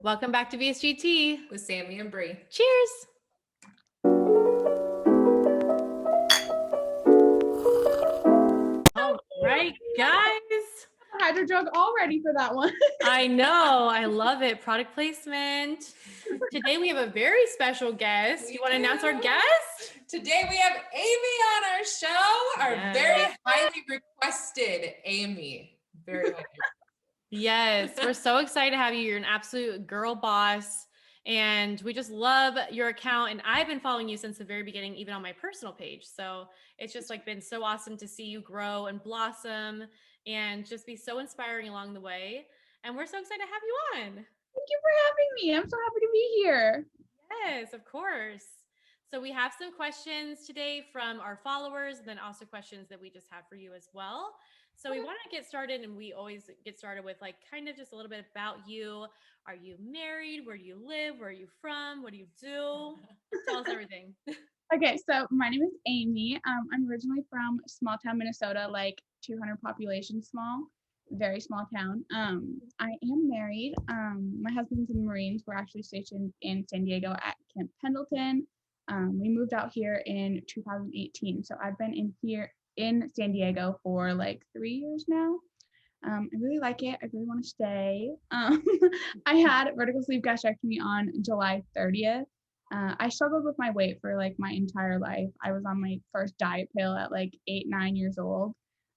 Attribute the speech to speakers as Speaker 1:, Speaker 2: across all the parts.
Speaker 1: Welcome back to VSGTea
Speaker 2: with Sammy and Bree.
Speaker 1: Cheers. All right, guys.
Speaker 3: Hydro drug all ready for that one.
Speaker 1: I know. I love it. Product placement. Today we have a very special guest. You want to announce our guest?
Speaker 2: Today we have Amyy on our show. Our very highly requested Amyy. Very highly.
Speaker 1: Yes, we're so excited to have you. You're an absolute girl boss. And we just love your account. And I've been following you since the very beginning, even on my personal page. So it's just like been so awesome to see you grow and blossom and just be so inspiring along the way. And we're so excited to have you on.
Speaker 3: Thank you for having me. I'm so happy to be here.
Speaker 1: Yes, of course. So we have some questions today from our followers, and then also questions that we just have for you as well. So we want to get started, and we always get started with like kind of just a little bit about you. Are you married? Where do you live? Where are you from? What do you do? Tell us everything.
Speaker 3: Okay, so my name is Amyy. I'm originally from small town Minnesota, like 200 population small, very small town. I am married. My husband's in the Marines. We're actually stationed in San Diego at Camp Pendleton. We moved out here in 2018, so I've been in San Diego for like 3 years now. I really like it. I really want to stay. I had vertical sleeve gastrectomy on July 30th. I struggled with my weight for like my entire life. I was on my first diet pill at like 8-9 years old.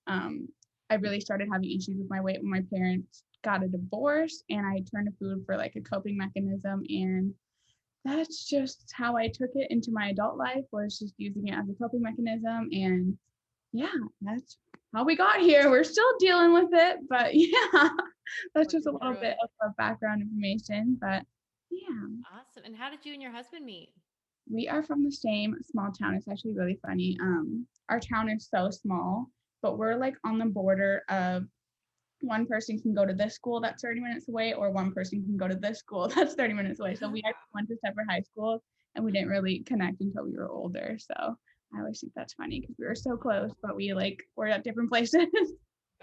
Speaker 3: I really started having issues with my weight when my parents got a divorce, and I turned to food for like a coping mechanism, and that's just how I took it into my adult life, was just using it as a coping mechanism. And yeah, that's how we got here. We're still dealing with it, but yeah, that's just a little bit of background information. But yeah.
Speaker 1: Awesome. And how did you and your husband meet?
Speaker 3: We are from the same small town. It's actually really funny. Our town is so small, but we're like on the border of one person can go to this school that's 30 minutes away, or one person can go to this school that's 30 minutes away. So we actually went to separate high schools, and we didn't really connect until we were older. So I always think that's funny because we were so close, but we're at different places.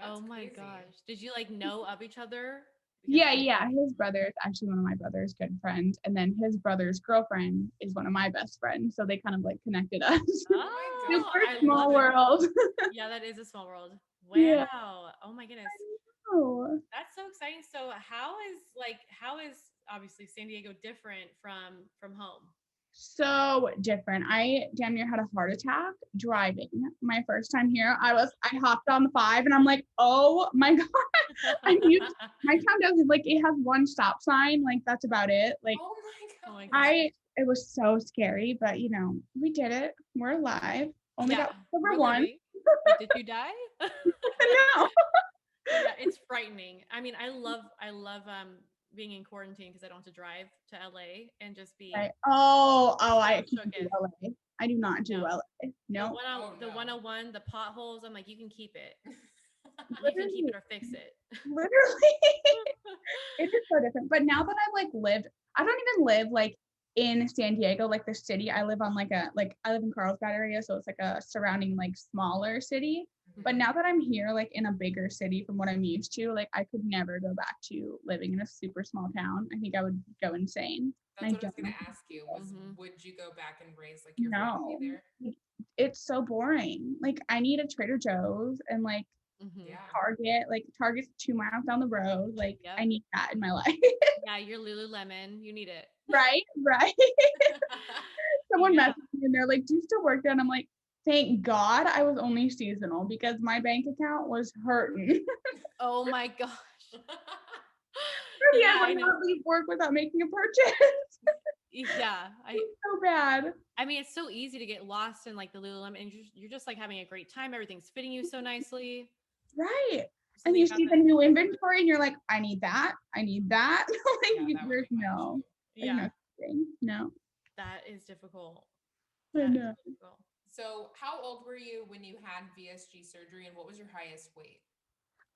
Speaker 1: Oh my gosh. Did you like know of each other?
Speaker 3: Yeah. His brother is actually one of my brother's good friends. And then his brother's girlfriend is one of my best friends. So they kind of like connected us.
Speaker 1: Oh,
Speaker 3: super small world.
Speaker 1: Yeah, that is a small world. Wow.
Speaker 3: Yeah.
Speaker 1: Oh my goodness.
Speaker 3: Oh.
Speaker 1: That's so exciting. So how is obviously San Diego different from home?
Speaker 3: So different. I damn near had a heart attack driving my first time here. I hopped on the 5 and I'm like, oh my God. My town doesn't, like, it has one stop sign. Like, that's about it. Like,
Speaker 2: oh my God.
Speaker 3: It was so scary, but you know, we did it. We're alive. Only got number one.
Speaker 1: Did you die?
Speaker 3: No.
Speaker 1: Yeah, it's frightening. I mean, I love being in quarantine because I don't have to drive to LA and just be
Speaker 3: right. I do LA. I do not do LA. No.
Speaker 1: The 101, the potholes, I'm like, you can keep it. You can keep it or fix it.
Speaker 3: Literally. It is so different. But now that I've like I don't even live like in San Diego, like the city. I live on I live in Carlsbad area, so it's like a surrounding like smaller city. But now that I'm here, like in a bigger city from what I'm used to, like I could never go back to living in a super small town. I think I would go insane.
Speaker 2: That's what I was going to ask you was, would you go back and raise like your family there?
Speaker 3: It's so boring. Like I need a Trader Joe's and like Target. Like Target's 2 miles down the road. Like I need that in my life.
Speaker 1: Yeah, your Lululemon, you need it.
Speaker 3: Right. Someone messaged me and they're like, "Do you still work there?" And I'm like, thank God I was only seasonal because my bank account was hurting.
Speaker 1: Oh my gosh.
Speaker 3: I not leave work without making a purchase.
Speaker 1: Yeah.
Speaker 3: So bad.
Speaker 1: I mean, it's so easy to get lost in like the Lululemon, and you're just like having a great time. Everything's fitting you so nicely.
Speaker 3: Right. And you see the new inventory and you're like, I need that. Like there's no.
Speaker 1: Yeah.
Speaker 3: No.
Speaker 1: That is difficult.
Speaker 3: I know.
Speaker 2: So how old were you when you had VSG surgery, and what was your highest weight?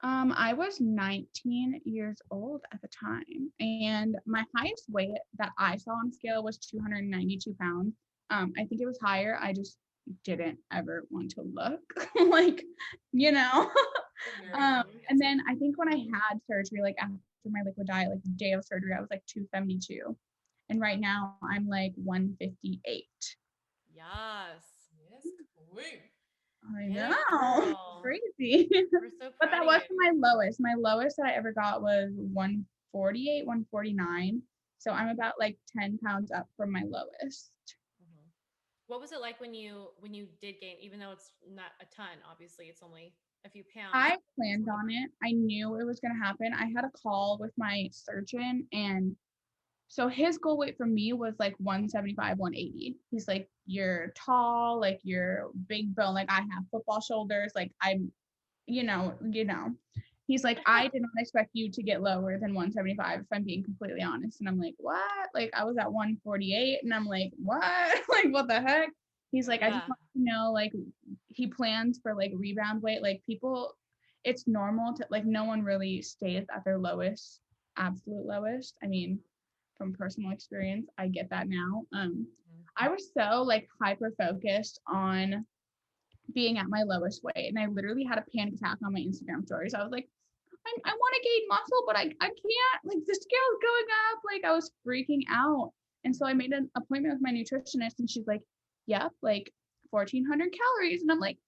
Speaker 3: I was 19 years old at the time, and my highest weight that I saw on scale was 292 pounds. I think it was higher. I just didn't ever want to look like, you know. And then I think when I had surgery, like after after my liquid diet, like the day of surgery, I was like 272. And right now I'm like 158.
Speaker 1: Yes.
Speaker 2: Yes, queen.
Speaker 3: I
Speaker 1: Yeah,
Speaker 3: know.
Speaker 1: girl.
Speaker 3: Crazy.
Speaker 1: We're so
Speaker 3: But
Speaker 1: proud
Speaker 3: that
Speaker 1: of
Speaker 3: wasn't
Speaker 1: you.
Speaker 3: my lowest. My lowest that I ever got was 148, 149. So I'm about like 10 pounds up from my lowest.
Speaker 1: Mhm. What was it like when you did gain, even though it's not a ton, obviously it's only a few pounds?
Speaker 3: I planned on it. I knew it was going to happen. I had a call with my surgeon, and so his goal weight for me was like 175, 180. He's like, you're tall, like you're big bone, like I have football shoulders, like I'm, you know. He's like, I did not expect you to get lower than 175, if I'm being completely honest. And I'm like, what? Like I was at 148, and I'm like, what? Like what the heck? He's like, I just
Speaker 1: Yeah.
Speaker 3: want to know, like, he plans for like rebound weight. Like people, it's normal to like, no one really stays at their lowest, absolute lowest. I mean, from personal experience, I get that now. I was so like hyper focused on being at my lowest weight, and I literally had a panic attack on my Instagram stories. I was like, I want to gain muscle, but I can't. Like the scale's going up. Like I was freaking out. And so I made an appointment with my nutritionist, and she's like, "Yep, like 1,400 calories." And I'm like,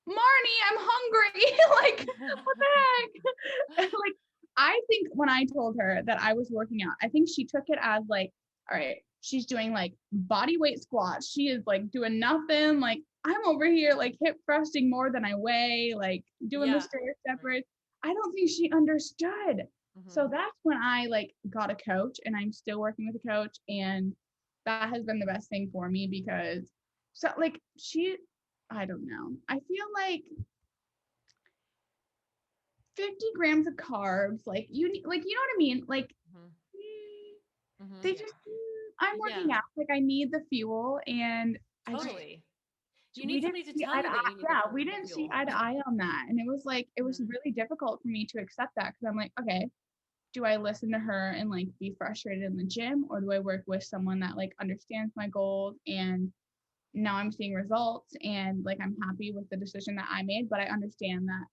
Speaker 3: "Marnie, I'm hungry." Like, what the heck? Like, I think when I told her that I was working out, I think she took it as like, all right, she's doing like body weight squats. She is like doing nothing. Like I'm over here like hip thrusting more than I weigh, like doing the
Speaker 1: Yeah.
Speaker 3: stair steppers. I don't think she understood. So
Speaker 1: Mhm.
Speaker 3: that's when I like got a coach, and I'm still working with a coach, and that has been the best thing for me because so like I don't know. I feel like 50 grams of carbs, like like you know what I mean? Like
Speaker 1: Mhm.
Speaker 3: they
Speaker 1: Mhm.
Speaker 3: just I'm working
Speaker 1: Yeah.
Speaker 3: out, like I need the fuel, and I just
Speaker 1: Totally. You
Speaker 3: we
Speaker 1: need
Speaker 3: didn't
Speaker 1: somebody to
Speaker 3: see
Speaker 1: tell
Speaker 3: eye to
Speaker 1: you that
Speaker 3: eye.
Speaker 1: you need the
Speaker 3: Yeah, we didn't see
Speaker 1: fuel.
Speaker 3: eye to eye on that. And it was
Speaker 1: Mhm.
Speaker 3: really difficult for me to accept that because I'm like, okay, do I listen to her and like be frustrated in the gym, or do I work with someone that like understands my goals, and now I'm seeing results, and like I'm happy with the decision that I made, but I understand that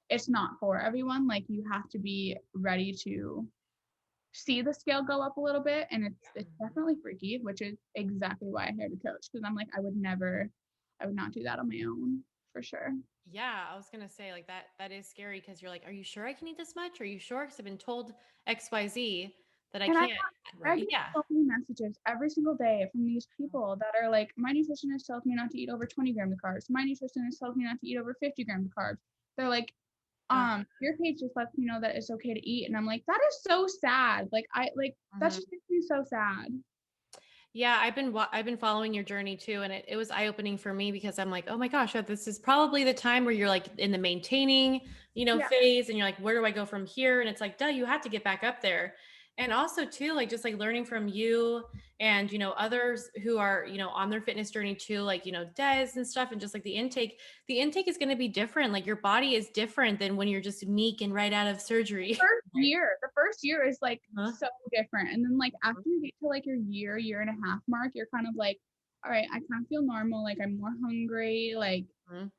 Speaker 3: it's not for everyone. Like you have to be ready to see the scale go up a little bit, and it's definitely freaky, which is exactly why I hired a coach, because I'm like, I would not do that on my own for sure.
Speaker 1: Yeah, I was gonna say like that is scary because you're like, are you sure I can eat this much? Are you sure? Because I've been told XYZ that I
Speaker 3: And
Speaker 1: can't.
Speaker 3: I
Speaker 2: Right.
Speaker 3: get
Speaker 1: Yeah.
Speaker 3: so many messages every single day from these people that are like, my nutritionist tells me not to eat over 20 grams of carbs. My nutritionist tells me not to eat over 50 grams of carbs. They're like, your page just lets me know that it's okay to eat. And I'm like, that is so sad. Like, that
Speaker 1: Mhm.
Speaker 3: just makes me so sad.
Speaker 1: Yeah, I've been following your journey too, and it was eye opening for me because I'm like, oh my gosh, this is probably the time where you're like in the maintaining,
Speaker 3: Yeah.
Speaker 1: phase, and you're like, where do I go from here? And it's like, duh, you have to get back up there. And also too, like just like learning from you and others who are on their fitness journey too, like Des and stuff, and just like the intake is going to be different. Like your body is different than when you're just meek and right out of surgery.
Speaker 3: The first year is like
Speaker 1: Huh?
Speaker 3: so different. And then like after you get to like your year and a half mark, you're kind of like, all right, I kind of feel normal. Like I'm more hungry. Like
Speaker 1: Mhm.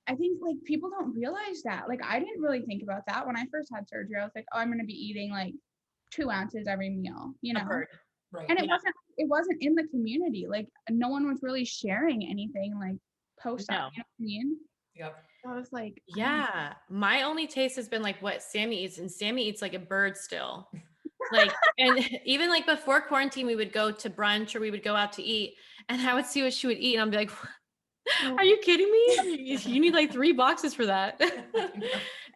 Speaker 3: I think like people don't realize that. Like I didn't really think about that when I first had surgery. I was like, oh, I'm gonna be eating like 2 ounces every meal,
Speaker 1: A bird.
Speaker 2: Right.
Speaker 3: And
Speaker 1: Yeah.
Speaker 3: it wasn't in the community. Like no one was really sharing anything like post op,
Speaker 1: No.
Speaker 3: you know what I mean?
Speaker 2: Yep.
Speaker 3: So I was like, I don't know.
Speaker 1: Yeah, my only taste has been like what Sammy eats, and Sammy eats like a bird still. Like, and even like before quarantine, we would go to brunch or we would go out to eat, and I would see what she would eat, and I'd be like, "Are you kidding me? You need like 3 boxes for that."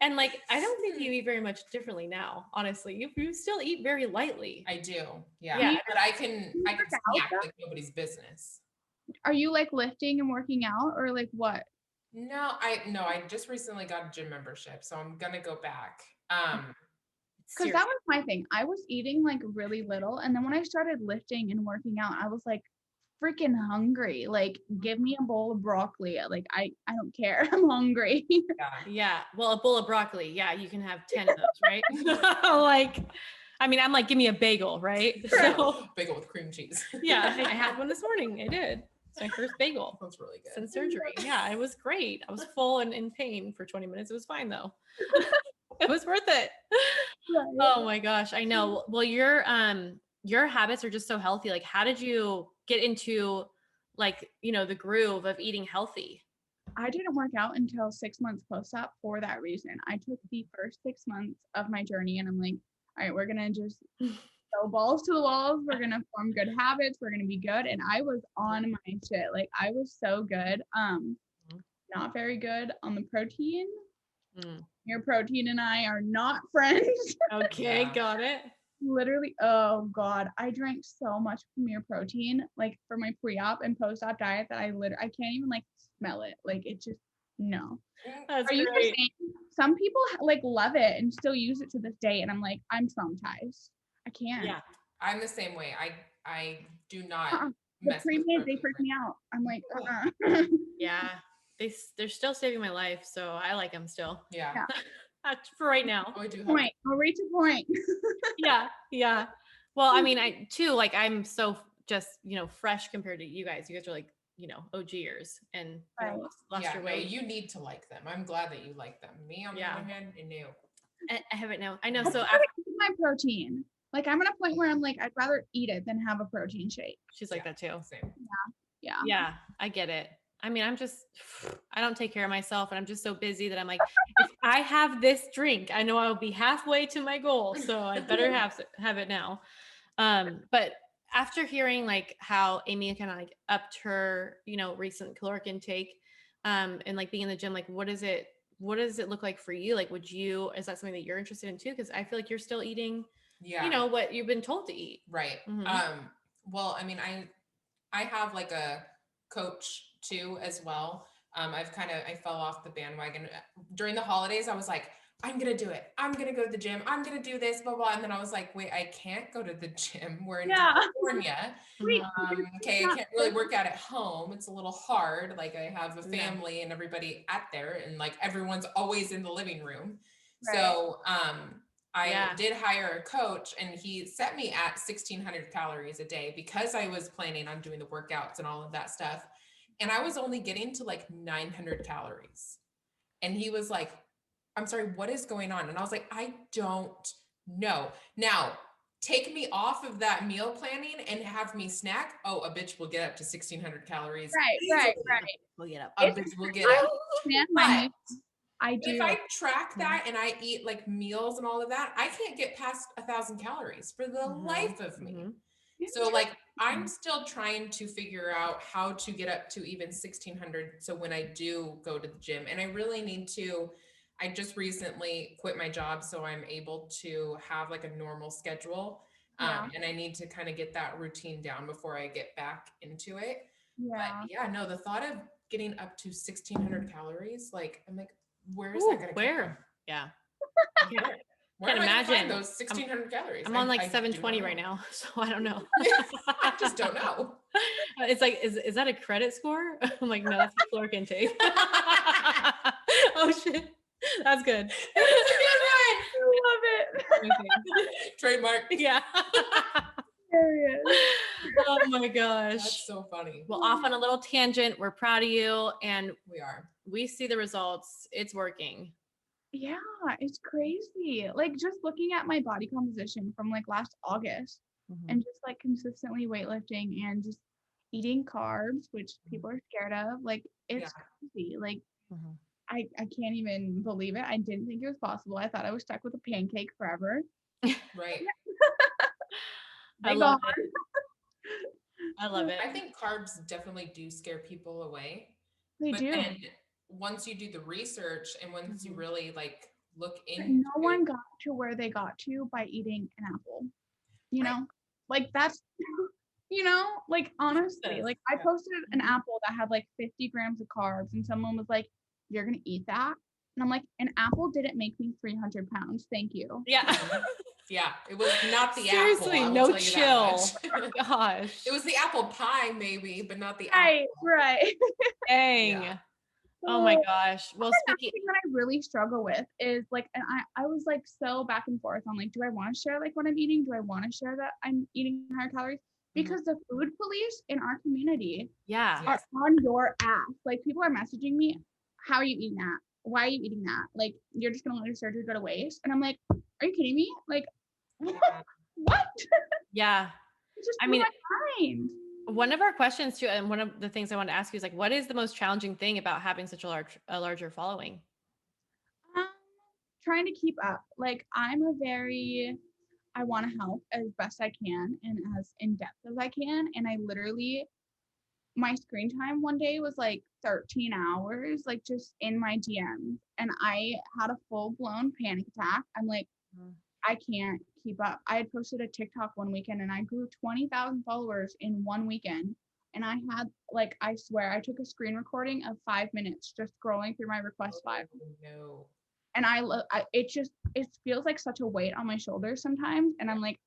Speaker 1: And like, I don't think you eat very much differently now. Honestly, you still eat very lightly.
Speaker 2: I do.
Speaker 1: Yeah.
Speaker 2: Yeah. But I can
Speaker 3: Do you work out,
Speaker 2: snack
Speaker 3: though?
Speaker 2: like nobody's business.
Speaker 3: Are you like lifting and working out, or like what?
Speaker 2: No, I just recently got a gym membership, so I'm gonna go back.
Speaker 3: Because
Speaker 1: Serious.
Speaker 3: that was my thing. I was eating like really little, and then when I started lifting and working out, I was like freaking hungry. Like, give me a bowl of broccoli. Like, I don't care. I'm hungry.
Speaker 2: Yeah.
Speaker 1: Yeah. Well, a bowl of broccoli. Yeah, you can have 10 of those, right? Like, I mean, I'm like, give me a bagel, right? So
Speaker 2: Bagel with cream cheese.
Speaker 1: yeah, I had one this morning. I did. It's my first bagel
Speaker 2: That's really good.
Speaker 1: since surgery. Yeah, it was great. I was full and in pain for 20 minutes. It was fine though. It was worth it.
Speaker 3: Right.
Speaker 1: Oh my gosh. I know. Well, your habits are just so healthy. Like, how did you get into like, the groove of eating healthy?
Speaker 3: I didn't work out until 6 months post-op for that reason. I took the first 6 months of my journey and I'm like, all right, we're gonna just go balls to the walls. We're gonna form good habits. We're gonna be good. And I was on my shit. Like I was so good. Not very good on the protein. Your protein and I are not friends.
Speaker 1: Okay, got it.
Speaker 3: Literally, oh God, I drank so much Premier protein, like for my pre-op and post-op diet that I can't even like smell it. Like it just, no.
Speaker 1: That's
Speaker 3: Are you the
Speaker 1: great.
Speaker 3: same? Some people like love it and still use it to this day. And I'm like, I'm traumatized. I can't.
Speaker 2: Yeah, I'm the same way. I do not
Speaker 3: The
Speaker 2: mess with
Speaker 3: pre-made, they
Speaker 2: protein,
Speaker 3: freak
Speaker 2: right?
Speaker 3: me out. I'm like,
Speaker 1: Yeah. They're still saving my life, so I like them still.
Speaker 2: Yeah.
Speaker 1: For right now.
Speaker 2: Oh, I do have
Speaker 3: point. I'll reach a point.
Speaker 1: Yeah. Well, I mean, I too, like I'm so just, fresh compared to you guys. You guys are like, OGers and
Speaker 3: Right.
Speaker 1: lost
Speaker 2: yeah,
Speaker 1: your
Speaker 2: no,
Speaker 1: weight.
Speaker 2: you need to like them. I'm glad that you like them. Me, on the other hand, no.
Speaker 1: I have it now. I know.
Speaker 3: I
Speaker 1: So
Speaker 3: gotta eat my protein. Like I'm at a point where I'm like, I'd rather eat it than have a protein shake.
Speaker 1: she's like that too.
Speaker 2: Same.
Speaker 1: Yeah, I get it. I mean, I don't take care of myself and I'm just so busy that I'm like, if I have this drink, I know I'll be halfway to my goal. So I better have it now. But after hearing like how Amyy kind of like upped her, recent caloric intake, and like being in the gym, like what does it look like for you? Like, is that something that you're interested in too? Cause I feel like you're still eating, what you've been told to eat.
Speaker 2: Right. Well, I mean, I have like a coach too as well. I fell off the bandwagon during the holidays. I was like, I'm going to do it. I'm going to go to the gym. I'm going to do this, blah, blah. And then I was like, wait, I can't go to the gym. We're in California.
Speaker 3: Wait,
Speaker 2: Okay. I can't really work out at home. It's a little hard. Like I have a family and everybody at there and like everyone's always in the living room.
Speaker 3: Right.
Speaker 2: So, I did hire a coach and he set me at 1,600 calories a day because I was planning on doing the workouts and all of that stuff. And I was only getting to like 900 calories. And he was like, I'm sorry, what is going on? And I was like, I don't know. Now, take me off of that meal planning and have me snack. Oh, a bitch will get up to 1,600 calories.
Speaker 3: Right.
Speaker 1: We'll get up.
Speaker 2: A bitch will get up. But
Speaker 3: I do.
Speaker 2: if I track that and I eat like meals and all of that, I can't get past 1,000 calories for the life of me. So like I'm still trying to figure out how to get up to even 1,600. So when I do go to the gym, and I really need to, I just recently quit my job, so I'm able to have like a normal schedule. And I need to kind of get that routine down before I get back into it. But yeah, no, the thought of getting up to 1,600 calories, like I'm like, where is that going to come from?
Speaker 1: Yeah.
Speaker 2: Where
Speaker 1: Can't
Speaker 2: am I gonna
Speaker 1: imagine
Speaker 2: find those 1,600 calories?
Speaker 1: I'm on like 720 right now, so I don't know.
Speaker 2: I just don't know.
Speaker 1: It's like, is that a credit score? I'm like, no, that's caloric intake. Oh shit, that's good.
Speaker 2: It's a good one.
Speaker 3: I love
Speaker 2: it. Trademark.
Speaker 1: Yeah.
Speaker 3: Hilarious.
Speaker 1: Oh my gosh.
Speaker 2: That's so funny.
Speaker 1: Well, off on a little tangent. We're proud of you, and we see the results. It's working.
Speaker 3: Yeah, it's crazy. Like just looking at my body composition from like last August and just like consistently weightlifting and just eating carbs, which people are scared of. Like it's crazy. Like I can't even believe it. I didn't think it was possible. I thought I was stuck with a pancake forever.
Speaker 2: Right.
Speaker 1: I love it. I love it.
Speaker 2: I think carbs definitely do scare people away.
Speaker 3: They do.
Speaker 2: Then once you do the research and once you really like look into
Speaker 3: no one got to where they got to by eating an apple. You know? Like that's like honestly, like I posted an apple that had like 50 grams of carbs and someone was like, you're gonna eat that? And I'm like, an apple didn't make me 300 pounds. Thank you.
Speaker 1: Yeah.
Speaker 2: Yeah, it was not the
Speaker 1: Seriously,
Speaker 2: apple.
Speaker 1: no chill. Gosh.
Speaker 2: It was the apple pie, maybe, but not the
Speaker 3: apple. Right.
Speaker 1: Dang. Yeah. Oh my gosh. Well,
Speaker 3: the thing that I really struggle with is like, and I was like so back and forth on like, do I want to share like what I'm eating? Do I want to share that I'm eating higher calories? Because the food police in our community are on your ass. Like people are messaging me, how are you eating that? why are you eating that? Like, you're just gonna let your surgery go to waste? And I'm like, are you kidding me? Like, what?
Speaker 1: Yeah.
Speaker 3: It just
Speaker 1: I
Speaker 3: blew
Speaker 1: mean,
Speaker 3: my mind.
Speaker 1: one of our questions too, and one of the things I wanted to ask you is like, what is the most challenging thing about having such a larger following?
Speaker 3: Um, Trying to keep up. Like, I want to help as best I can and as in depth as I can. And I literally, my screen time one day was like 13 hours, like just in my DMs. And I had a full blown panic attack. I'm like, I can't keep up. I had posted a TikTok one weekend and I grew 20,000 followers in one weekend. And I had, like, I swear, I took a screen recording of 5 minutes just scrolling through my request file.
Speaker 2: No.
Speaker 3: And it feels like such a weight on my shoulders sometimes. And I'm like,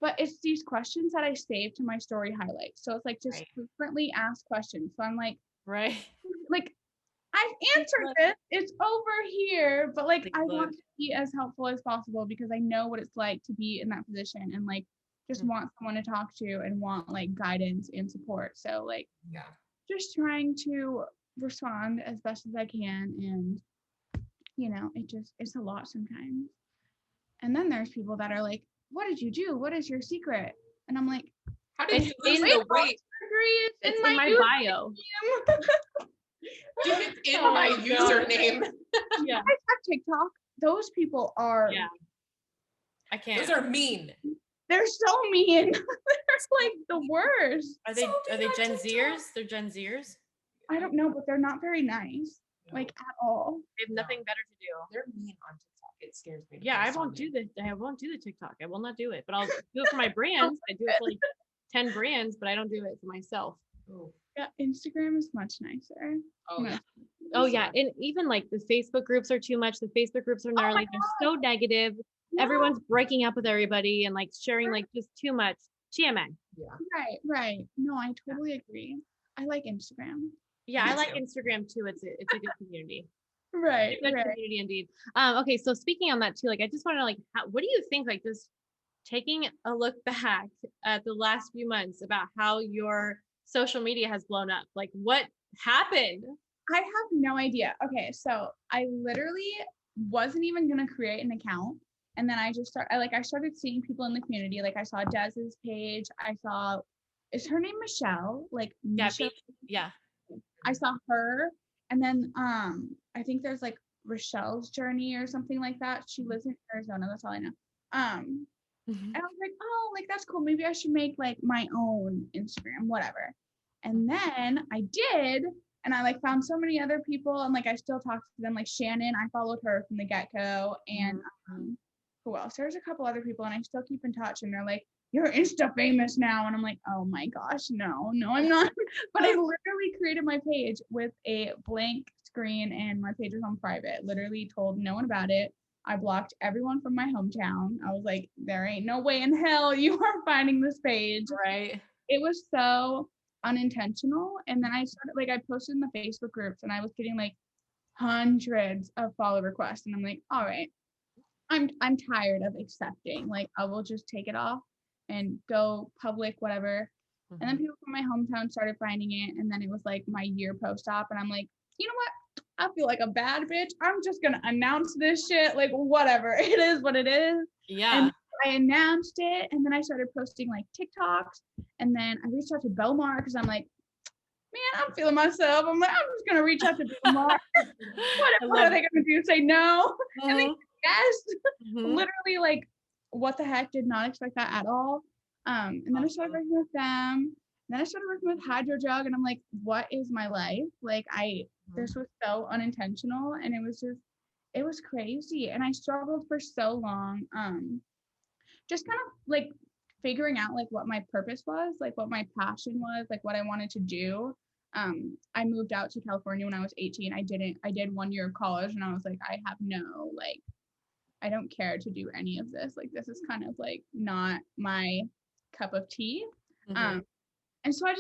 Speaker 3: but it's these questions that I save to my story highlights. So it's like just frequently asked questions. So I'm like,
Speaker 1: Right.
Speaker 3: Like, I've answered this. It's over here. But like, I want to be as helpful as possible because I know what it's like to be in that position and like just want someone to talk to and want like guidance and support. So like, just trying to respond as best as I can. And it's a lot sometimes. And then there's people that are like, what did you do? What is your secret? And I'm like,
Speaker 2: how did you lose the weight?
Speaker 1: It's in my bio.
Speaker 2: It's in my username.
Speaker 3: Yeah. I have TikTok. Those people are.
Speaker 1: Yeah. I can't.
Speaker 2: Those are mean.
Speaker 3: They're so mean. They're like the worst.
Speaker 1: Are they Gen Zers? They're Gen Zers?
Speaker 3: I don't know, but they're not very nice. Like at all.
Speaker 1: They have nothing better to do.
Speaker 2: They're mean on TikTok. It scares me.
Speaker 1: Yeah, I won't do the TikTok. I will not do it. But I'll do it for my brands. I do it for like 10 brands, but I don't do it for myself.
Speaker 2: Ooh.
Speaker 3: Yeah, Instagram is much nicer.
Speaker 2: Oh yeah.
Speaker 1: Oh yeah. And even like the Facebook groups are too much. The Facebook groups are gnarly. They're so negative. Yeah. Everyone's breaking up with everybody and like sharing like just too much. TMA.
Speaker 2: Yeah.
Speaker 3: Right. No, I totally agree. I like Instagram.
Speaker 1: Yeah, I like Instagram too. It's a good community.
Speaker 3: Right.
Speaker 1: Good community indeed. Okay, so speaking on that too, like I just want to like, what do you think? Like just taking a look back at the last few months about how your social media has blown up. Like what happened?
Speaker 3: I have no idea. Okay, so I literally wasn't even gonna create an account, and then I started seeing people in the community. Like I saw Dez's page. Is her name Michelle? Like Michelle?
Speaker 1: Yeah.
Speaker 3: I saw her, and then I think there's like Rochelle's Journey or something like that. She lives in Arizona. That's all I know. And I was like, oh, like that's cool. Maybe I should make like my own Instagram, whatever. And then I did, and I like found so many other people, and like I still talk to them. Like Shannon, I followed her from the get-go, and who else? There's a couple other people, and I still keep in touch. And they're like, you're Insta famous now. And I'm like, oh my gosh, no, I'm not. But I literally created my page with a blank screen and my page was on private. Literally told no one about it. I blocked everyone from my hometown. I was like, there ain't no way in hell you are finding this page.
Speaker 1: Right.
Speaker 3: It was so unintentional. And then I posted in the Facebook groups and I was getting like hundreds of follow requests. And I'm like, all right, I'm tired of accepting. Like, I will just take it off and go public, whatever. And then people from my hometown started finding it. And then it was like my year post-op. And I'm like, you know what? I feel like a bad bitch. I'm just going to announce this shit. Like, whatever. It is what it is.
Speaker 1: Yeah.
Speaker 3: And I announced it. And then I started posting like TikToks. And then I reached out to Belmar because I'm like, man, I'm feeling myself. I'm like, I'm just going to reach out to Belmar. what are they going to do? Say no? And they yes. Literally, like, what the heck? Did not expect that at all. And then I started working with them. And then I started working with Hydro Jug, and I'm like, what is my life? Like, this was so unintentional, and it was crazy. And I struggled for so long, just kind of like figuring out like what my purpose was, like what my passion was, like what I wanted to do. I moved out to California when I was 18. I did 1 year of college, and I was like, I don't care to do any of this. Like, this is kind of like not my cup of tea. And so I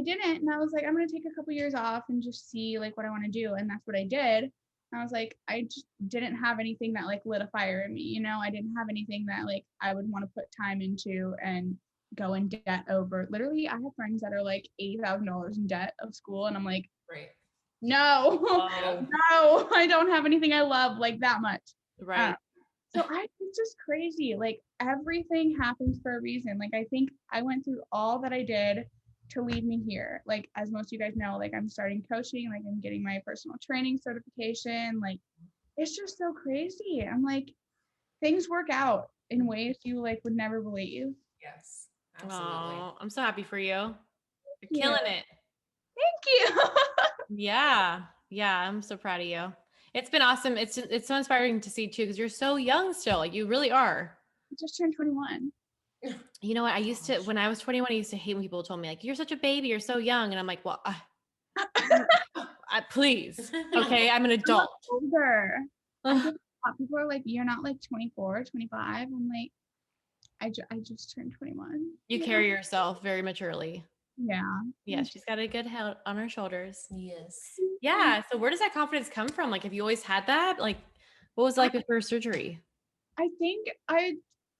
Speaker 3: didn't, and I was like, I'm going to take a couple years off and just see like what I want to do. And that's what I did. And I was like, I just didn't have anything that like lit a fire in me. You know, I didn't have anything that like I would want to put time into and go in debt over. Literally, I have friends that are like $80,000 in debt of school. And I'm like,
Speaker 2: right.
Speaker 3: No,
Speaker 1: Oh,
Speaker 3: no, I don't have anything I love like that much.
Speaker 1: right.
Speaker 3: It's just crazy. Like everything happens for a reason. Like I think I went through all that I did to lead me here. Like as most of you guys know, like I'm starting coaching, like I'm getting my personal training certification. Like it's just so crazy. I'm like, things work out in ways you like would never believe.
Speaker 2: Yes, absolutely.
Speaker 1: Oh, I'm so happy for you. You're
Speaker 3: Yeah.
Speaker 1: killing it.
Speaker 3: Thank you.
Speaker 1: Yeah. Yeah. I'm so proud of you. It's been awesome. It's so inspiring to see too, because you're so young still. Like you really are.
Speaker 3: I just turned 21.
Speaker 1: You know what? I used to, when I was 21, I used to hate when people told me like, you're such a baby, you're so young. And I'm like, well, please. Okay. I'm an adult.
Speaker 3: Older. I
Speaker 1: Ugh.
Speaker 3: think people are like, you're not like 24, 25. I'm like, I just turned 21.
Speaker 1: You carry yourself very maturely.
Speaker 3: Yeah.
Speaker 1: Yeah. She's got a good head on her shoulders.
Speaker 2: Yes.
Speaker 1: Yeah. So where does that confidence come from? Like, have you always had that? Like, what was it like before surgery?
Speaker 3: I think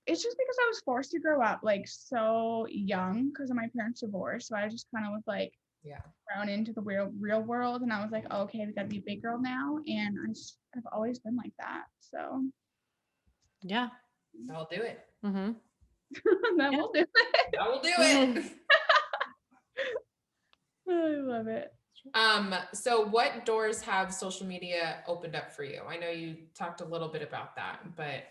Speaker 3: it's just because I was forced to grow up like so young because of my parents' divorce. So I just kind of was like thrown into the real world, and I was like, oh, okay, we got to be a big girl now, and I've always been like that. So
Speaker 1: Yeah.
Speaker 2: I'll do it.
Speaker 1: Mm-hmm.
Speaker 3: that will do it.
Speaker 2: I will do it.
Speaker 3: I love it.
Speaker 2: So what doors have social media opened up for you? I know you talked a little bit about that, but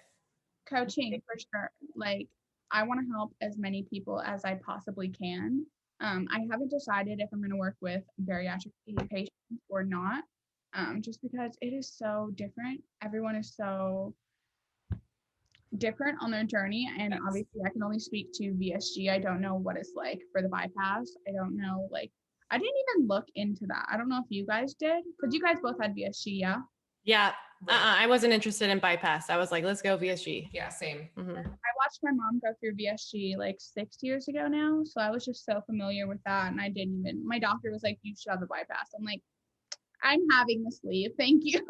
Speaker 3: Coaching for sure. Like I want to help as many people as I possibly can. I haven't decided if I'm going to work with bariatric patients or not, just because it is so different. Everyone is so different on their journey, and obviously I can only speak to VSG. I don't know what it's like for the bypass. I don't know, like I didn't even look into that. I don't know if you guys did, because you guys both had VSG.
Speaker 1: Yeah.
Speaker 2: Right.
Speaker 1: I wasn't interested in bypass. I was like, let's go VSG.
Speaker 2: Yeah, same.
Speaker 1: Mm-hmm.
Speaker 3: I watched my mom go through VSG like 6 years ago now, so I was just so familiar with that, and I didn't even. My doctor was like, "You should have the bypass." I'm like, "I'm having the sleeve, thank you."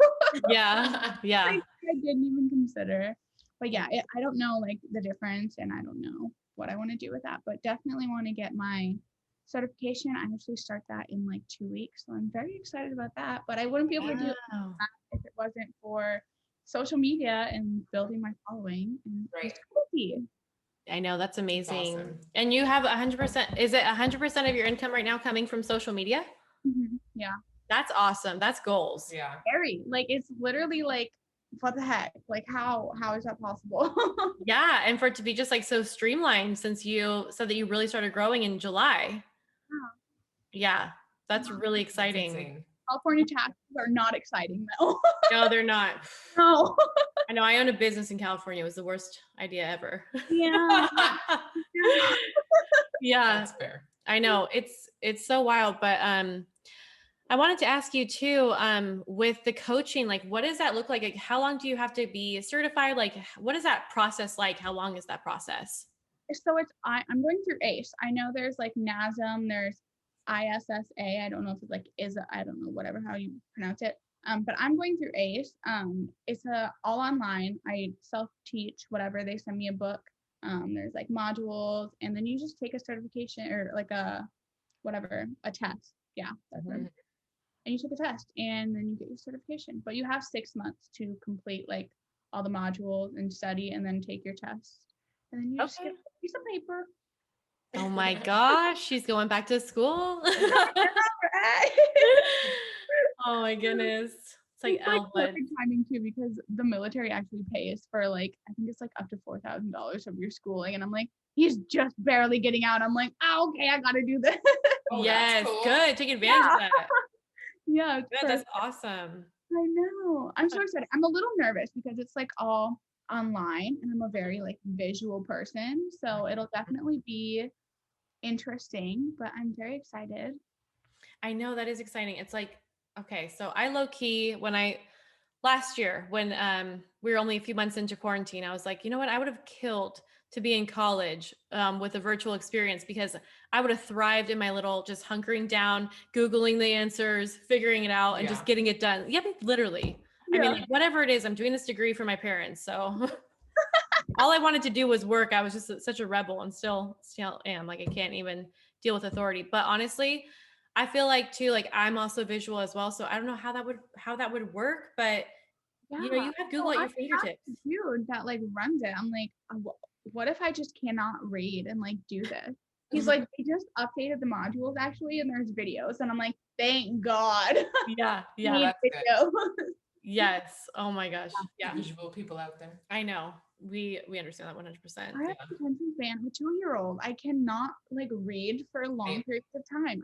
Speaker 1: Yeah. Yeah.
Speaker 3: Like, I didn't even consider, but yeah, I don't know like the difference, and I don't know what I want to do with that, but definitely want to get my certification. I actually start that in like 2 weeks, so I'm very excited about that. But I wouldn't be able to do it if it wasn't for social media and building my following. And it's crazy.
Speaker 1: I know, that's amazing.
Speaker 2: Awesome.
Speaker 1: And you have 100%, is it 100% of your income right now coming from social media?
Speaker 3: Mm-hmm. Yeah.
Speaker 1: That's awesome. That's goals.
Speaker 2: Yeah.
Speaker 3: Scary. Like it's literally like, what the heck? Like how is that possible?
Speaker 1: Yeah. And for it to be just like so streamlined since you said that you really started growing in July. Yeah. That's really exciting.
Speaker 2: That's
Speaker 3: California taxes are not exciting though.
Speaker 1: No, they're not.
Speaker 3: No.
Speaker 1: I know, I own a business in California. It was the worst idea ever.
Speaker 3: Yeah.
Speaker 1: Yeah.
Speaker 2: That's fair.
Speaker 1: I know, it's so wild, but I wanted to ask you too, with the coaching, like what does that look like? Like how long do you have to be certified? Like what is that process like? How long is that process?
Speaker 3: So I'm going through ACE. I know there's like NASM, there's ISSA. I don't know if it's like I don't know, whatever how you pronounce it. But I'm going through ACE. It's all online. I self-teach, whatever. They send me a book. There's like modules, and then you just take a certification or like a test. Yeah, that's right. And you take a test, and then you get your certification. But you have 6 months to complete like all the modules and study, and then take your test. And then you just get a piece of paper.
Speaker 1: Oh my gosh, she's going back to school. Oh my goodness. It's like Elwood.
Speaker 3: Perfect timing too, because the military actually pays for like I think it's like up to $4,000 of your schooling, and I'm like, he's just barely getting out. I'm like, oh, okay, I gotta do this.
Speaker 1: Yes, cool. Good. Take advantage of that.
Speaker 3: Yeah,
Speaker 1: that's awesome.
Speaker 3: I know. I'm so excited. I'm a little nervous because it's like all online, and I'm a very like visual person, so it'll definitely be interesting, but I'm very excited.
Speaker 1: I know, that is exciting. It's like, okay, so I low key last year when we were only a few months into quarantine, I was like, you know what? I would have killed to be in college with a virtual experience, because I would have thrived in my little just hunkering down, Googling the answers, figuring it out, and just getting it done. Yeah, literally. Yeah. I mean, like, whatever it is, I'm doing this degree for my parents. So all I wanted to do was work. I was just such a rebel, and still am. Like I can't even deal with authority. But honestly, I feel like too, like I'm also visual as well. So I don't know how that would work, but you know,
Speaker 3: Yeah.
Speaker 1: you have
Speaker 3: So
Speaker 1: Google at
Speaker 3: I
Speaker 1: your
Speaker 3: have
Speaker 1: fingertips.
Speaker 3: a dude that like runs it. I'm like, what if I just cannot read and like do this? He's like, they just updated the modules actually, and there's videos. And I'm like, thank God.
Speaker 1: Yeah,
Speaker 3: We
Speaker 1: yeah.
Speaker 3: need
Speaker 2: That's good.
Speaker 3: video.
Speaker 1: Yes. Oh my gosh. Yeah.
Speaker 2: Visual people out there.
Speaker 1: I know. We understand that 100%.
Speaker 3: I have attention span of a 2-year-old. I cannot like read for long
Speaker 2: Right.
Speaker 3: periods of time.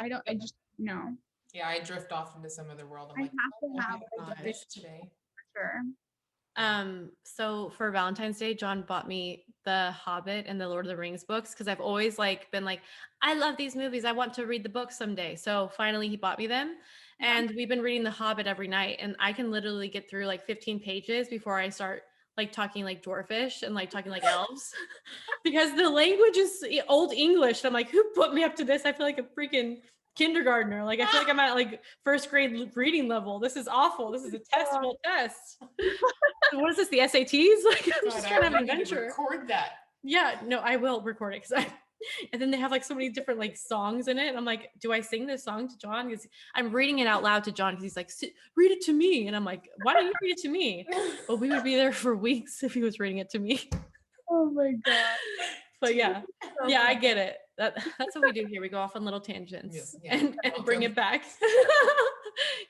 Speaker 3: I just no.
Speaker 2: Yeah, I drift off into some other world. I'm
Speaker 3: I
Speaker 2: like,
Speaker 3: have to
Speaker 2: oh,
Speaker 3: have
Speaker 2: I
Speaker 3: like
Speaker 2: have
Speaker 3: a
Speaker 2: this today.
Speaker 3: for sure.
Speaker 1: So for Valentine's Day, John bought me the Hobbit and the Lord of the Rings books because I've always like been like, I love these movies. I want to read the books someday. So finally he bought me them. And we've been reading The Hobbit every night. And I can literally get through like 15 pages before I start like talking like dwarfish and like talking like elves because the language is old English. And I'm like, who put me up to this? I feel like a freaking kindergartner. Like I feel like I'm at like first grade reading level. This is awful. This is a testable test. What is this? The SATs? Like I'm just trying to have an adventure.
Speaker 2: Record that.
Speaker 1: Yeah, no, I will record it because I. And then they have like so many different like songs in it. And I'm like, do I sing this song to John? Because I'm reading it out loud to John because he's like, read it to me. And I'm like, why don't you read it to me? Well, we would be there for weeks if he was reading it to me.
Speaker 3: Oh my God.
Speaker 1: But yeah, yeah, I get it. That's what we do here. We go off on little tangents
Speaker 2: Yes, yeah.
Speaker 1: and bring it back.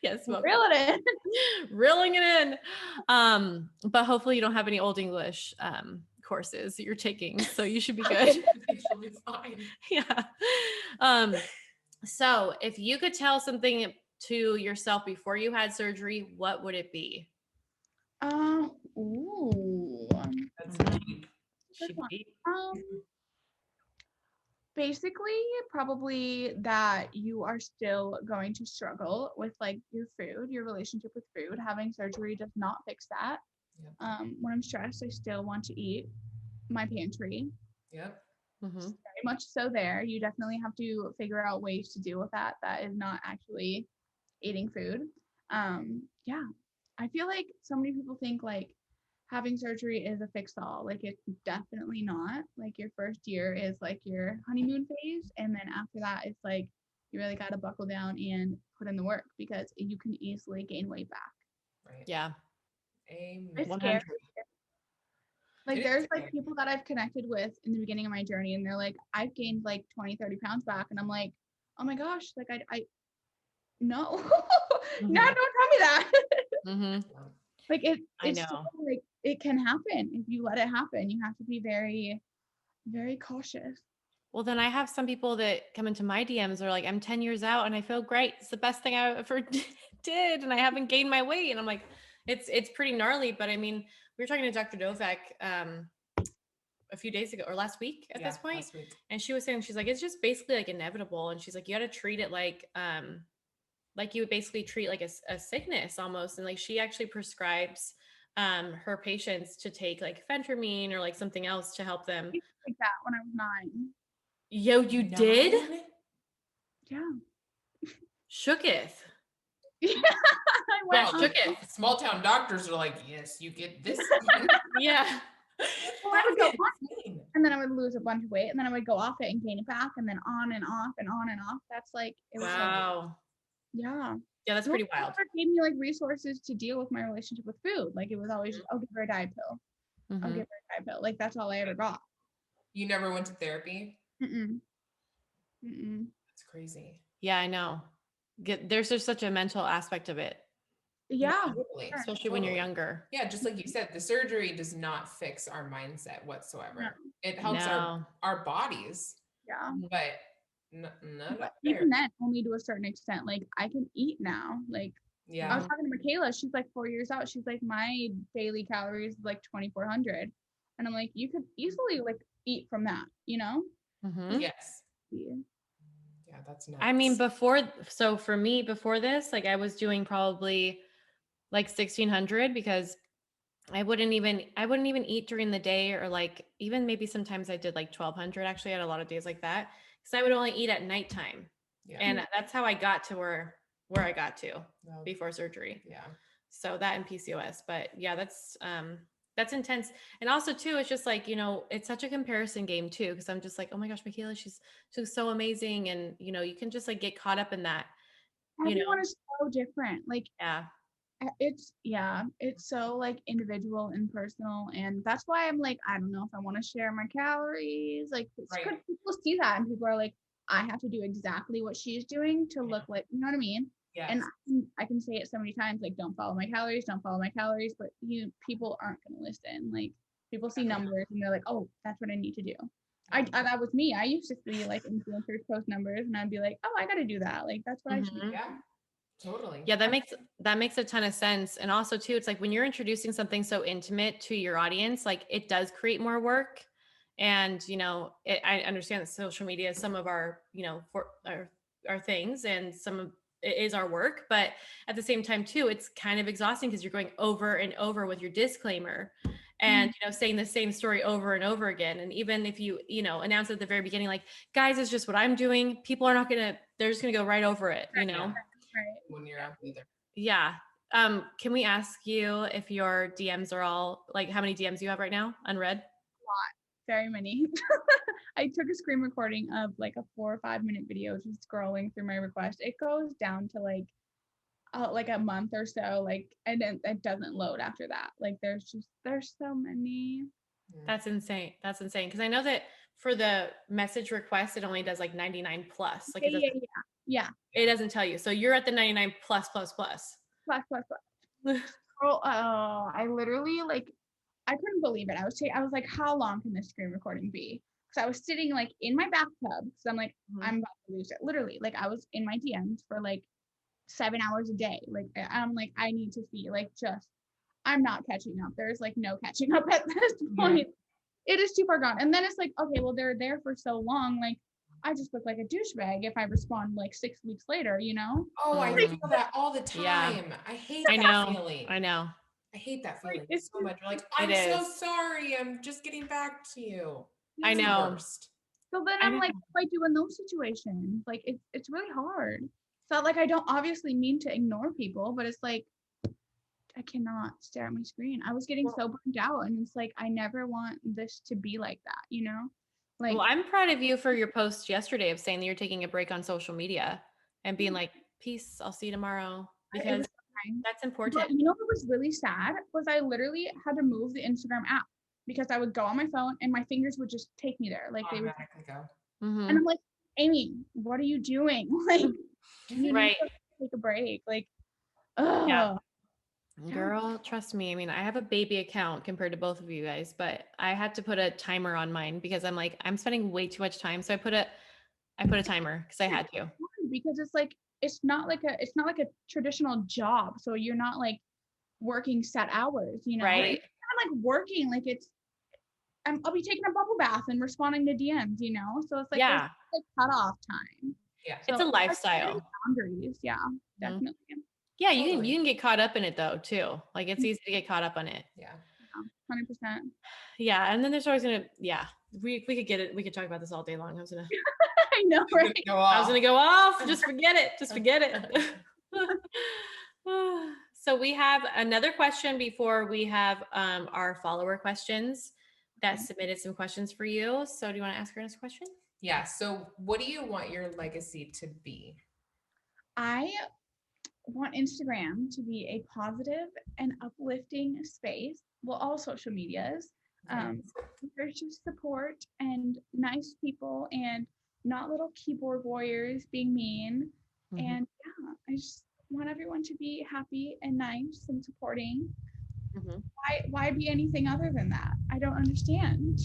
Speaker 1: Yes, welcome.
Speaker 3: Reel it in.
Speaker 1: Reeling it in. But hopefully you don't have any Old English courses that you're taking, so you should be good.
Speaker 2: She'll be fine.
Speaker 1: Yeah. So if you could tell something to yourself before you had surgery, what would it be?
Speaker 3: Ooh.
Speaker 2: That's deep.
Speaker 3: Good one.
Speaker 1: Deep.
Speaker 3: Basically, probably that you are still going to struggle with like your food, your relationship with food. Having surgery does not fix that.
Speaker 2: Yep.
Speaker 3: When I'm stressed, I still want to eat my pantry.
Speaker 2: Yep.
Speaker 3: Very much so there. You definitely have to figure out ways to deal with that. That is not actually eating food. Yeah. I feel like so many people think like having surgery is a fix-all. Like it's definitely not. Like your first year is like your honeymoon phase, and then after that it's like you really got to buckle down and put in the work because you can easily gain weight back.
Speaker 2: Right.
Speaker 1: Yeah.
Speaker 2: Amen.
Speaker 3: It's
Speaker 1: 100.
Speaker 3: scary. Like there's like people that I've connected with in the beginning of my journey, and they're like, I've gained like 20-30 pounds back, and I'm like, oh my gosh, like I no. No, don't tell me that. Like it's so, like it can happen if you let it happen. You have to be very, very cautious.
Speaker 1: Well, then I have some people that come into my DMs are like, I'm 10 years out and I feel great. It's the best thing I ever did. And I haven't gained my weight. And I'm like, it's pretty gnarly. But I mean, we were talking to Dr. Dovek a few days ago or last week at this point. And she was saying, she's like, it's just basically like inevitable. And she's like, you got to treat it like you would basically treat like a sickness almost. And like, she actually prescribes her patients to take like phentermine or like something else to help them.
Speaker 3: Like that when I was 9.
Speaker 1: Yo, you 9? Did?
Speaker 3: Yeah.
Speaker 1: Shooketh.
Speaker 3: Yeah. I went
Speaker 2: shooketh. Small town doctors are like, yes, you get this.
Speaker 1: Yeah.
Speaker 3: Well, I would go on, and then I would lose a bunch of weight, and then I would go off it and gain it back, and then on and off and on and off. That's like it was
Speaker 1: wow.
Speaker 3: Yeah.
Speaker 1: Yeah, that's pretty wild.
Speaker 3: It gave me like resources to deal with my relationship with food. Like it was always just, I'll give her a diet pill. I'll give her a diet pill. Like that's all I ever got.
Speaker 2: You never went to therapy?
Speaker 3: That's
Speaker 2: crazy.
Speaker 1: Yeah, I know. There's just such a mental aspect of it.
Speaker 3: Yeah.
Speaker 2: Totally.
Speaker 1: Especially when you're younger.
Speaker 2: Yeah, just like you said, the surgery does not fix our mindset whatsoever.
Speaker 3: No.
Speaker 2: It helps our bodies.
Speaker 3: Yeah.
Speaker 2: But
Speaker 3: even then, only to a certain extent. Like I can eat now. Like
Speaker 2: yeah.
Speaker 3: I was talking to Michaela. She's like 4 years out. She's like, my daily calories is like 2,400, and I'm like, you could easily like eat from that, you know?
Speaker 2: Yes. Yeah, that's nuts.
Speaker 1: I mean, for me, before this, like I was doing probably like 1,600 because I wouldn't even eat during the day, or like even maybe sometimes I did like 1,200. Actually, I had a lot of days like that because I would only eat at nighttime. Yeah. And that's how I got to where I got to before surgery.
Speaker 2: Yeah.
Speaker 1: So that and PCOS, but yeah, that's That's intense. And also too, it's just like, it's such a comparison game too. Cause I'm just like, oh my gosh, Michaela, she's so amazing. And you can just like get caught up in that,
Speaker 3: Everyone is so different. Like,
Speaker 1: yeah.
Speaker 3: It's so like individual and personal. And that's why I'm like, I don't know if I want to share my calories. Like,
Speaker 2: Right.
Speaker 3: people see that and people are like, I have to do exactly what she's doing to look like, you know what I mean?
Speaker 2: Yes.
Speaker 3: And I can say it so many times, like, don't follow my calories, don't follow my calories, but people aren't going to listen. Like, people see numbers and they're like, oh, that's what I need to do. That was me. I used to see like influencers post numbers and I'd be like, oh, I got to do that. Like, that's what I should do.
Speaker 2: Yeah, totally.
Speaker 1: Yeah, that makes a ton of sense. And also too, it's like when you're introducing something so intimate to your audience, like it does create more work. And I understand that social media is some of our, for our things, and some of it is our work, but at the same time too, it's kind of exhausting because you're going over and over with your disclaimer and saying the same story over and over again. And even if you announce at the very beginning, like, guys, it's just what I'm doing, people are not they're just gonna go right over it,
Speaker 3: Right.
Speaker 2: When you're out either.
Speaker 1: Yeah. Can we ask you if your DMs are all like, how many DMs you have right now unread?
Speaker 3: A lot, very many. I took a screen recording of like a 4 or 5 minute video, just scrolling through my request. It goes down to like a month or so, like, and then it doesn't load after that. Like, there's so many.
Speaker 1: That's insane. Because I know that for the message request, it only does like 99 plus. Like,
Speaker 3: yeah.
Speaker 1: It doesn't tell you. So you're at the 99 plus.
Speaker 3: Oh, I literally, like, I couldn't believe it. I was like, how long can this screen recording be? Because I was sitting like in my bathtub, because I'm like, I'm about to lose it. Literally, like, I was in my DMs for like 7 hours a day. Like, I'm like, I need to see, like, I'm not catching up. There's like no catching up at this point. It is too far gone. And then it's like, okay, well, they're there for so long. Like, I just look like a douchebag if I respond like 6 weeks later,
Speaker 2: Oh, I feel that all the time.
Speaker 1: Yeah.
Speaker 2: I hate that feeling.
Speaker 1: I know.
Speaker 2: I hate that feeling so much. Like, I'm so sorry. I'm just getting back to you.
Speaker 1: I know.
Speaker 3: So then I'm like, what do I do in those situations? Like, it's really hard. So like, I don't obviously mean to ignore people, but it's like, I cannot stare at my screen. I was getting so burned out, and it's like, I never want this to be like that, Like,
Speaker 1: well, I'm proud of you for your post yesterday of saying that you're taking a break on social media and being like, peace, I'll see you tomorrow, because that's important.
Speaker 3: But what was really sad was I literally had to move the Instagram app because I would go on my phone and my fingers would just take me there. Like, they would
Speaker 2: go.
Speaker 3: And I'm like, Amyy, what are you doing? Like, you need to take a break. Like,
Speaker 1: yeah. Girl, trust me. I mean, I have a baby account compared to both of you guys, but I had to put a timer on mine because I'm like, I'm spending way too much time. So I put a timer because I had to.
Speaker 3: Because it's like, it's not like a traditional job. So you're not like working set hours,
Speaker 1: Right.
Speaker 3: It's kind of like working, like I'll be taking a bubble bath and responding to DMs, So it's like, there's like cutoff time.
Speaker 2: Yeah.
Speaker 1: So it's a lifestyle.
Speaker 3: Boundaries. Yeah, definitely.
Speaker 1: Yeah, you can get caught up in it though too. Like, it's easy to get caught up on it.
Speaker 2: Yeah.
Speaker 3: 100%.
Speaker 1: Yeah, and then there's always we could get it. We could talk about this all day long.
Speaker 3: I know, right?
Speaker 1: I was gonna go off. Just forget it. So we have another question before we have our follower questions that submitted some questions for you. So do you want to ask her next question?
Speaker 2: Yeah. So what do you want your legacy to be?
Speaker 3: I want Instagram to be a positive and uplifting space. Well, all social medias. There's just support and nice people and not little keyboard warriors being mean. And I just want everyone to be happy and nice and supporting. Why be anything other than that? I don't understand.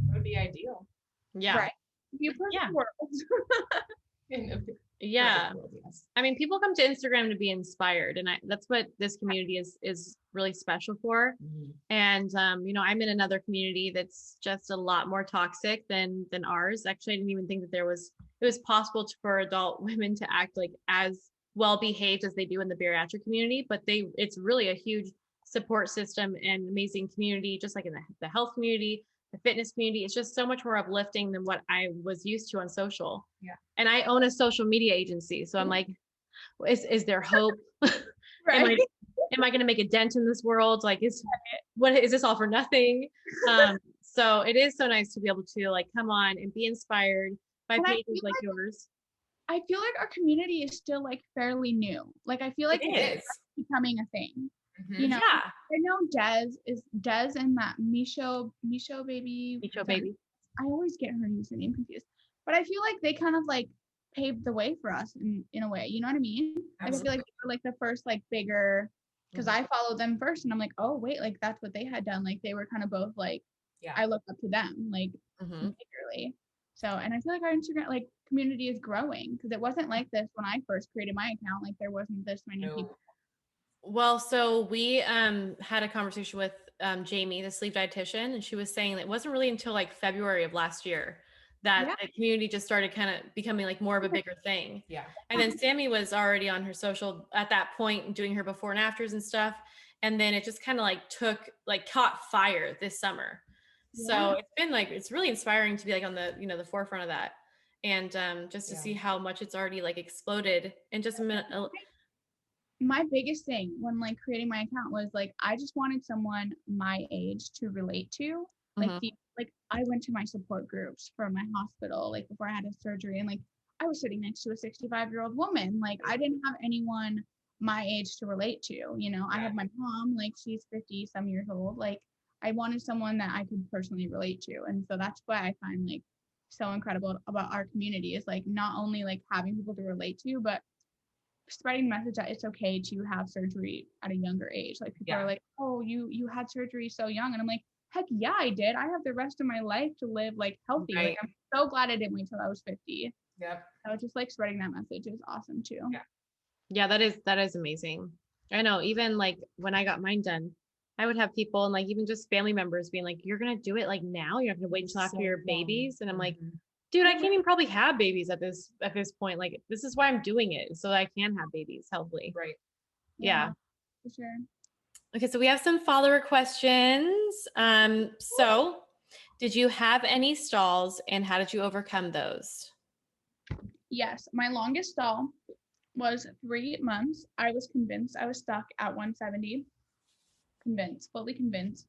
Speaker 2: That would be ideal.
Speaker 1: Yeah.
Speaker 3: Right. Be a perfect world.
Speaker 1: Yeah. I mean, people come to Instagram to be inspired, and that's what this community is really special for. And I'm in another community that's just a lot more toxic than ours. Actually, I didn't even think that it was possible for adult women to act like as well behaved as they do in the bariatric community, but it's really a huge support system and amazing community, just like in the health community, the fitness community. It's just so much more uplifting than what I was used to on social.
Speaker 2: Yeah.
Speaker 1: And I own a social media agency. So I'm like, is there hope?
Speaker 3: Right.
Speaker 1: am I going to make a dent in this world? Like, is this all for nothing? So it is so nice to be able to like come on and be inspired by
Speaker 3: And
Speaker 1: pages like yours.
Speaker 3: I feel like our community is still like fairly new. Like I feel like it's becoming a thing.
Speaker 2: Mm-hmm.
Speaker 3: You know,
Speaker 1: Yeah.
Speaker 3: I know Des and that Micho baby. I always get her username confused. But I feel like they kind of like paved the way for us in a way. You know what I mean? Like, I feel like they were like the first like bigger, because I followed them first and I'm like, oh wait, like that's what they had done. Like they were kind of both like, I look up to them like particularly. So, and I feel like our Instagram like community is growing because it wasn't like this when I first created my account. Like there wasn't this many people.
Speaker 1: Well, so we had a conversation with Jamie, the sleep dietitian, and she was saying that it wasn't really until like February of last year that the community just started kind of becoming like more of a bigger thing. Yeah. And then Sammy was already on her social at that point doing her before and afters and stuff. And then it just kind of like caught fire this summer. So it's been like, it's really inspiring to be like on the, the forefront of that. And just to see how much it's already like exploded in just a minute.
Speaker 3: My biggest thing when like creating my account was like, I just wanted someone my age to relate to. Like like I went to my support groups for my hospital, like before I had a surgery, and like I was sitting next to a 65-year-old woman. Like I didn't have anyone my age to relate to, you know. I have my mom, like she's 50 some years old. Like I wanted someone that I could personally relate to. And so that's why I find like so incredible about our community is like not only like having people to relate to, but spreading the message that it's okay to have surgery at a younger age. Like people are like, oh, you had surgery so young. And I'm like, heck yeah, I did. I have the rest of my life to live like healthy. Like I'm so glad I didn't wait till I was 50. Yep. So just like spreading that message is awesome too.
Speaker 1: Yeah, that is amazing. I know, even like when I got mine done, I would have people and like even just family members being like, you're gonna do it like now, you're not gonna wait until after your babies. And I'm like, dude, I can't even probably have babies at this point. Like this is why I'm doing it, so that I can have babies healthily. Right. Yeah.
Speaker 3: For sure.
Speaker 1: Okay, so we have some follower questions. So did you have any stalls and how did you overcome those?
Speaker 3: Yes, my longest stall was 3 months. I was convinced I was stuck at 170. Fully convinced.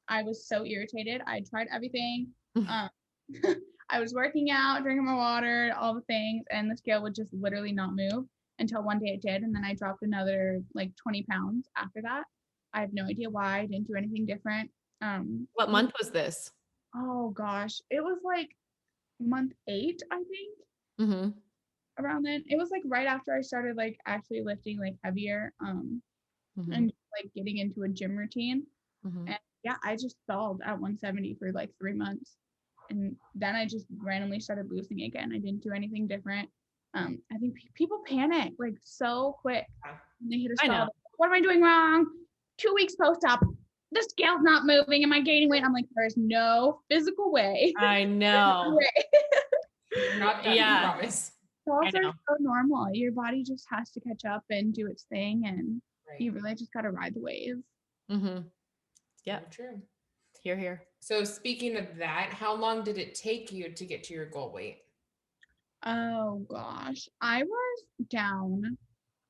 Speaker 3: I was so irritated. I tried everything. I was working out, drinking my water, all the things, and the scale would just literally not move until one day it did. And then I dropped another like 20 pounds after that. I have no idea why. I didn't do anything different.
Speaker 1: What month was this?
Speaker 3: Oh gosh. It was like month 8, I think. Around then. It was like right after I started like actually lifting like heavier and like getting into a gym routine. And yeah, I just stalled at 170 for like 3 months. And then I just randomly started losing again. I didn't do anything different. I think people panic like so quick when they hit a stall. What am I doing wrong? 2 weeks post-op. The scale's not moving. Am I gaining weight? I'm like, there's no physical way.
Speaker 1: I know.
Speaker 2: You're not done, I promise.
Speaker 3: Stalls are so normal. Your body just has to catch up and do its thing. And you really just got to ride the wave.
Speaker 1: Yeah.
Speaker 2: True.
Speaker 1: Here.
Speaker 2: So speaking of that, how long did it take you to get to your goal weight?
Speaker 3: Oh gosh, I was down.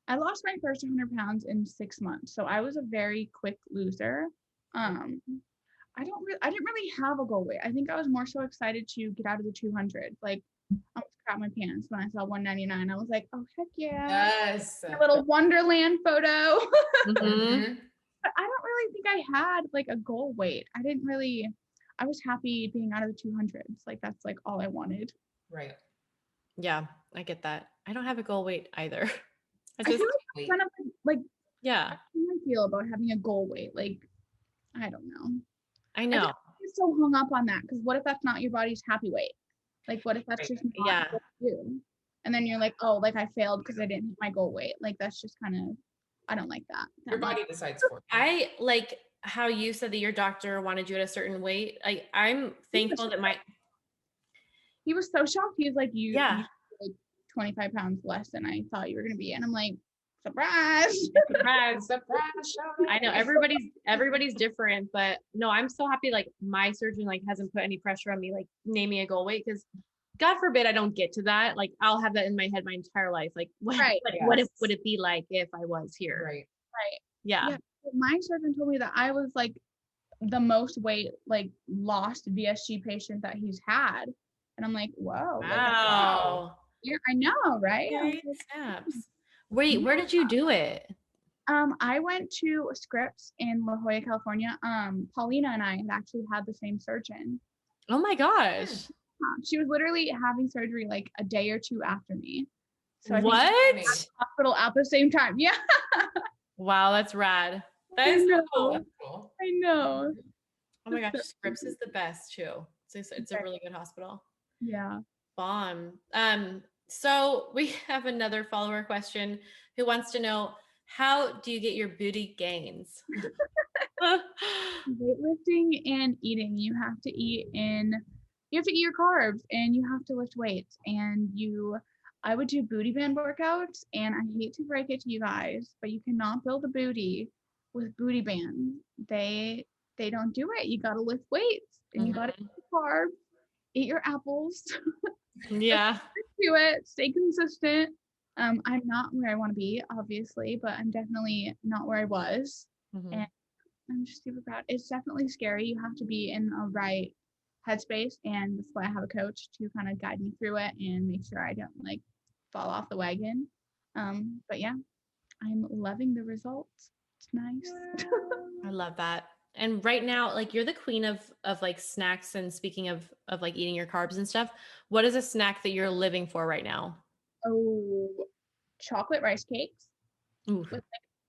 Speaker 3: I lost my first 100 pounds in 6 months, so I was a very quick loser. I didn't really have a goal weight. I think I was more so excited to get out of the 200. Like I almost crap my pants when I saw 199. I was like, oh heck yeah!
Speaker 2: Yes,
Speaker 3: a little Wonderland photo. But I don't really think I had like a goal weight. I was happy being out of the 200s. Like that's like all I wanted.
Speaker 2: Right.
Speaker 1: Yeah, I get that. I don't have a goal weight either.
Speaker 3: I feel like kind of like
Speaker 1: yeah.
Speaker 3: How do I feel about having a goal weight? Like, I don't know.
Speaker 1: I know.
Speaker 3: I'm so hung up on that because what if that's not your body's happy weight? Like, what if that's just not what you do? And then you're like, oh, like I failed because I didn't hit my goal weight. Like that's just kind of, I don't like that.
Speaker 2: Your body decides for you.
Speaker 1: I like how you said that your doctor wanted you at a certain weight. I'm thankful that
Speaker 3: he was so shocked. He was like, you like 25 pounds less than I thought you were gonna be. And I'm like, surprise.
Speaker 1: I know everybody's different, but no, I'm so happy like my surgeon like hasn't put any pressure on me, like naming a goal weight, because God forbid I don't get to that. Like I'll have that in my head my entire life. Like what would it be like if I was here? Yeah.
Speaker 3: Yeah. My surgeon told me that I was like the most weight like lost VSG patient that he's had. And I'm like, whoa.
Speaker 1: Wow.
Speaker 3: Yeah, I know, right? I was
Speaker 1: Okay,
Speaker 3: like,
Speaker 1: snaps. Wait, where did you do it?
Speaker 3: I went to Scripps in La Jolla, California. Paulina and I have actually had the same surgeon.
Speaker 1: Oh my gosh.
Speaker 3: She was literally having surgery like a day or two after me. So I think
Speaker 1: What?
Speaker 3: hospital at the same time. Yeah.
Speaker 1: Wow, that's rad. That
Speaker 3: I
Speaker 1: is so
Speaker 3: know.
Speaker 1: cool.
Speaker 2: Cool.
Speaker 3: I know.
Speaker 1: Oh my gosh, Scripps is the best too. It's a really good hospital.
Speaker 3: Yeah.
Speaker 1: Bomb. So we have another follower question who wants to know, how do you get your booty gains?
Speaker 3: Weightlifting and eating. You have to eat your carbs and you have to lift weights and I would do booty band workouts, and I hate to break it to you guys, but you cannot build a booty with booty bands. They don't do it. You gotta lift weights and you gotta eat carbs, eat your apples.
Speaker 1: Yeah.
Speaker 3: Do it, stay consistent. I'm not where I want to be, obviously, but I'm definitely not where I was. And I'm just super proud. It's definitely scary. You have to be in a right headspace, and that's why I have a coach to kind of guide me through it and make sure I don't like fall off the wagon. But yeah, I'm loving the results. It's nice.
Speaker 1: I love that. And right now, like, you're the queen of like snacks. And speaking of like eating your carbs and stuff, what is a snack that you're living for right now?
Speaker 3: Oh, chocolate rice cakes
Speaker 1: Ooh.
Speaker 3: with like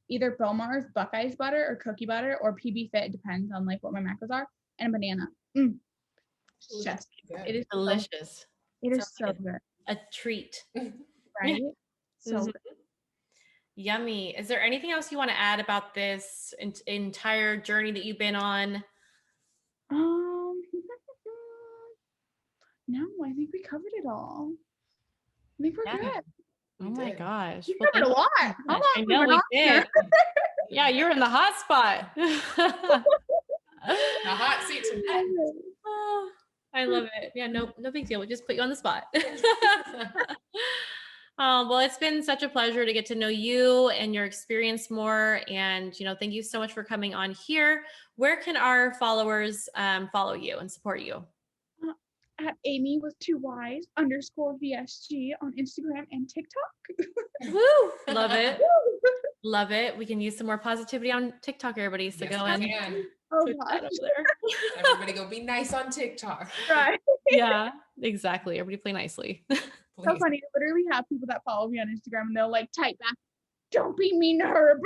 Speaker 3: either Belmar's Buckeyes butter or cookie butter or PB Fit, depends on like what my macros are, and a banana. It's just it is
Speaker 1: delicious.
Speaker 3: It is so good.
Speaker 1: A treat.
Speaker 3: Right? So good.
Speaker 1: Yummy. Is there anything else you want to add about this entire journey that you've been on?
Speaker 3: No, I think we covered it all. I think we're good.
Speaker 1: Oh my gosh.
Speaker 3: We covered a lot. How long
Speaker 1: I know we did. Yeah, you're in the hot spot.
Speaker 2: The hot seat tonight.
Speaker 1: Oh, I love it. Yeah, no big deal. We just put you on the spot. Well, it's been such a pleasure to get to know you and your experience more. And, thank you so much for coming on here. Where can our followers follow you and support you?
Speaker 3: At Amyy with 2 Ys _VSG on Instagram and TikTok.
Speaker 1: Woo! Love it. Love it. We can use some more positivity on TikTok, everybody. So go and
Speaker 3: put that
Speaker 1: over there.
Speaker 2: Everybody go be nice on TikTok.
Speaker 3: Right.
Speaker 1: Yeah, exactly. Everybody play nicely.
Speaker 3: So funny. I literally have people that follow me on Instagram and they'll like type back, "Don't be mean to her."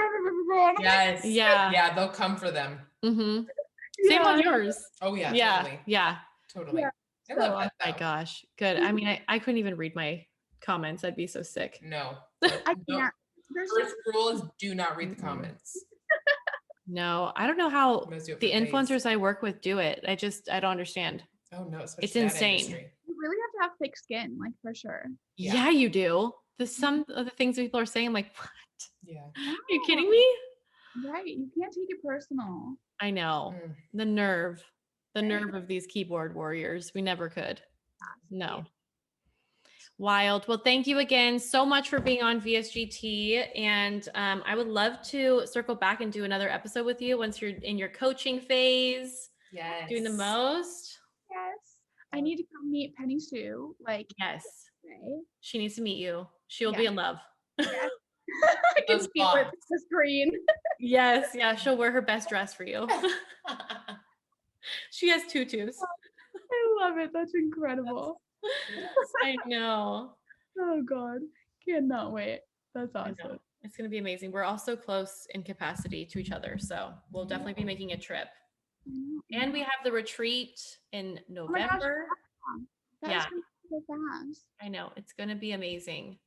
Speaker 2: Yes.
Speaker 1: Yeah.
Speaker 2: Yeah, they'll come for them.
Speaker 1: Same on yours.
Speaker 2: Oh yeah.
Speaker 1: Yeah.
Speaker 2: Totally.
Speaker 1: Yeah.
Speaker 2: Totally.
Speaker 3: Yeah.
Speaker 2: I love that.
Speaker 1: Oh my gosh. Good. I mean, I couldn't even read my comments. I'd be so sick.
Speaker 2: No.
Speaker 3: I can't.
Speaker 2: First rule is do not read the comments.
Speaker 1: No, I don't know how the influencers I work with do it. I don't understand.
Speaker 2: Oh no,
Speaker 1: it's insane.
Speaker 3: You really have to have thick skin, like for sure.
Speaker 1: Yeah, you do. Some of the things people are saying, I'm like, what?
Speaker 2: Yeah.
Speaker 1: Are you kidding me?
Speaker 3: Right. You can't take it personal.
Speaker 1: I know. The nerve of these keyboard warriors. We never could. No. Wild. Well, thank you again so much for being on VSGT. And I would love to circle back and do another episode with you once you're in your coaching phase.
Speaker 2: Yes.
Speaker 1: Doing the most.
Speaker 3: Yes. I need to come meet Penny Sue.
Speaker 1: Yes.
Speaker 3: Okay.
Speaker 1: She needs to meet you. She'll be in love.
Speaker 3: Yes. I can see with the screen.
Speaker 1: Yes. Yeah. She'll wear her best dress for you. She has tutus.
Speaker 3: I love it. That's incredible.
Speaker 1: I know.
Speaker 3: Oh God. Cannot wait. That's awesome.
Speaker 1: It's going to be amazing. We're all so close in capacity to each other. So we'll definitely be making a trip. And we have the retreat in November. Yeah.
Speaker 3: So fast.
Speaker 1: I know. It's going to be amazing.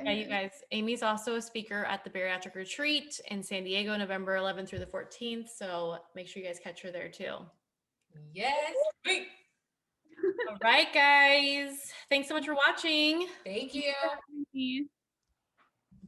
Speaker 3: Yeah,
Speaker 1: you guys, Amy's also a speaker at the bariatric retreat in San Diego, November 11th through the 14th. So make sure you guys catch her there too.
Speaker 2: Yes. Wait.
Speaker 1: All right, guys. Thanks so much for watching.
Speaker 2: Thank you.